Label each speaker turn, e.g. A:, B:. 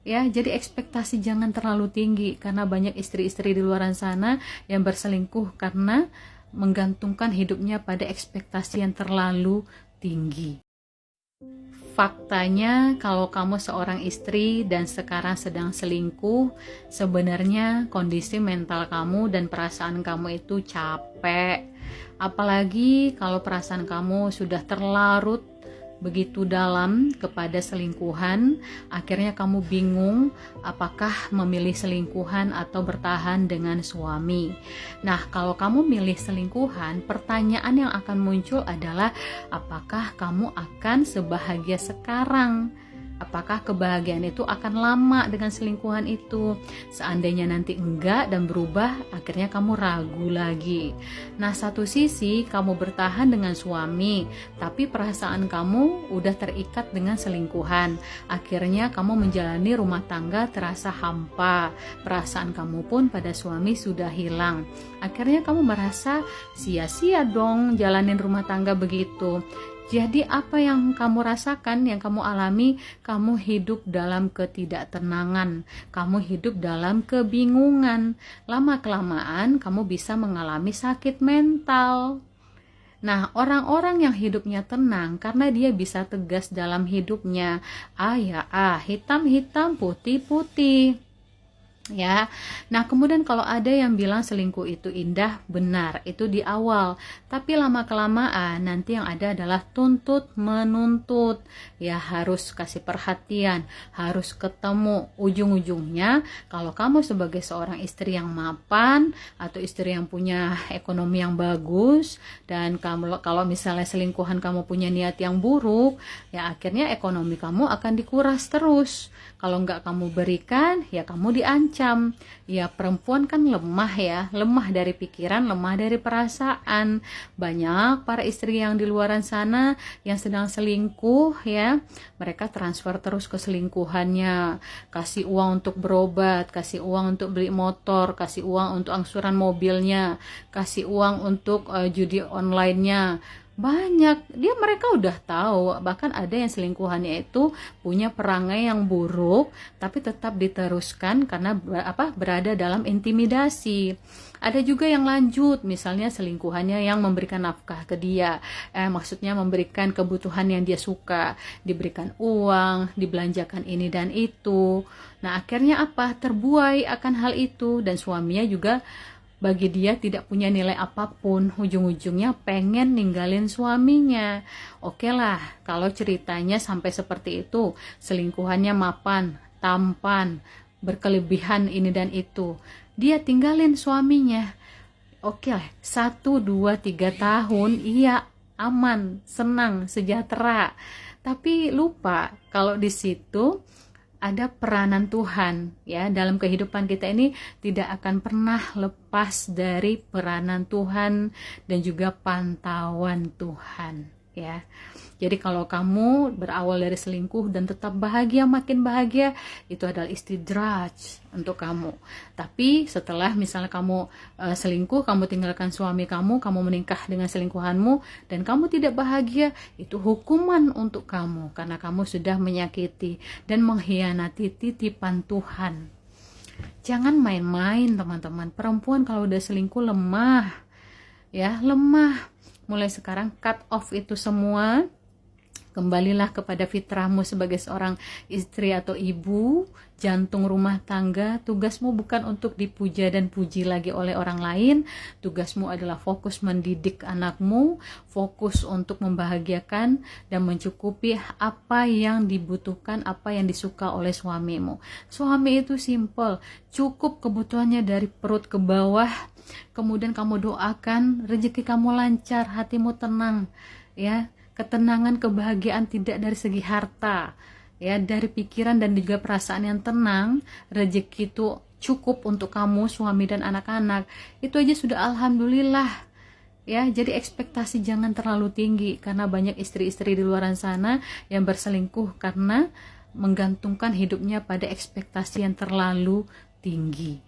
A: Ya, jadi ekspektasi jangan terlalu tinggi karena banyak istri-istri di luar sana yang berselingkuh karena menggantungkan hidupnya pada ekspektasi yang terlalu tinggi. Faktanya, kalau kamu seorang istri dan sekarang sedang selingkuh, sebenarnya kondisi mental kamu dan perasaan kamu itu capek. Apalagi kalau perasaan kamu sudah terlarut begitu dalam kepada selingkuhan, akhirnya kamu bingung apakah memilih selingkuhan atau bertahan dengan suami. Nah, kalau kamu milih selingkuhan, pertanyaan yang akan muncul adalah apakah kamu akan sebahagia sekarang? Apakah kebahagiaan itu akan lama dengan selingkuhan itu? Seandainya nanti enggak dan berubah, akhirnya kamu ragu lagi. Nah, satu sisi kamu bertahan dengan suami, tapi perasaan kamu udah terikat dengan selingkuhan. Akhirnya kamu menjalani rumah tangga terasa hampa. Perasaan kamu pun pada suami sudah hilang. Akhirnya kamu merasa sia-sia dong jalanin rumah tangga begitu. Jadi apa yang kamu rasakan, yang kamu alami, kamu hidup dalam ketidaktenangan, kamu hidup dalam kebingungan. Lama-kelamaan kamu bisa mengalami sakit mental. Nah, orang-orang yang hidupnya tenang karena dia bisa tegas dalam hidupnya. Hitam-hitam, putih-putih. Ya, nah kemudian kalau ada yang bilang selingkuh itu indah, benar, itu di awal, tapi lama kelamaan nanti yang ada adalah tuntut menuntut, ya harus kasih perhatian, harus ketemu. Ujung-ujungnya kalau kamu sebagai seorang istri yang mapan atau istri yang punya ekonomi yang bagus, dan kalau misalnya selingkuhan kamu punya niat yang buruk, ya akhirnya ekonomi kamu akan dikuras terus. Kalau nggak kamu berikan, ya kamu diancam. Ya perempuan kan lemah ya, lemah dari pikiran, lemah dari perasaan. Banyak para istri yang di luaran sana yang sedang selingkuh ya, mereka transfer terus ke selingkuhannya. Kasih uang untuk berobat, kasih uang untuk beli motor, kasih uang untuk angsuran mobilnya, kasih uang untuk judi online-nya. Banyak, mereka udah tahu, bahkan ada yang selingkuhannya itu punya perangai yang buruk tapi tetap diteruskan karena berada dalam intimidasi. Ada juga yang lanjut, misalnya selingkuhannya yang memberikan nafkah ke dia, maksudnya memberikan kebutuhan yang dia suka, diberikan uang, dibelanjakan ini dan itu. Nah, akhirnya terbuai akan hal itu, dan suaminya juga bagi dia tidak punya nilai apapun, ujung-ujungnya pengen ninggalin suaminya. Oke lah, kalau ceritanya sampai seperti itu, selingkuhannya mapan, tampan, berkelebihan ini dan itu, dia tinggalin suaminya. Oke lah, 1, 2, 3 tahun, iya aman, senang, sejahtera. Tapi lupa kalau di situ ada peranan Tuhan ya, dalam kehidupan kita ini tidak akan pernah lepas dari peranan Tuhan dan juga pantauan Tuhan ya. Jadi kalau kamu berawal dari selingkuh dan tetap bahagia, makin bahagia, itu adalah istidraj untuk kamu. Tapi setelah misalnya kamu selingkuh, kamu tinggalkan suami kamu menikah dengan selingkuhanmu, dan kamu tidak bahagia, itu hukuman untuk kamu karena kamu sudah menyakiti dan mengkhianati titipan Tuhan. Jangan main-main teman-teman. Perempuan kalau udah selingkuh lemah ya, lemah. Mulai sekarang cut off itu semua. Kembalilah kepada fitrahmu sebagai seorang istri atau ibu, jantung rumah tangga. Tugasmu bukan untuk dipuja dan puji lagi oleh orang lain. Tugasmu adalah fokus mendidik anakmu, fokus untuk membahagiakan dan mencukupi apa yang dibutuhkan, apa yang disuka oleh suamimu. Suami itu simple, cukup kebutuhannya dari perut ke bawah. Kemudian kamu doakan rezeki kamu lancar, hatimu tenang ya. Ketenangan, kebahagiaan tidak dari segi harta ya, dari pikiran dan juga perasaan yang tenang. Rezeki itu cukup untuk kamu, suami dan anak-anak, itu aja sudah alhamdulillah ya. Jadi ekspektasi jangan terlalu tinggi karena banyak istri-istri di luar sana yang berselingkuh karena menggantungkan hidupnya pada ekspektasi yang terlalu tinggi.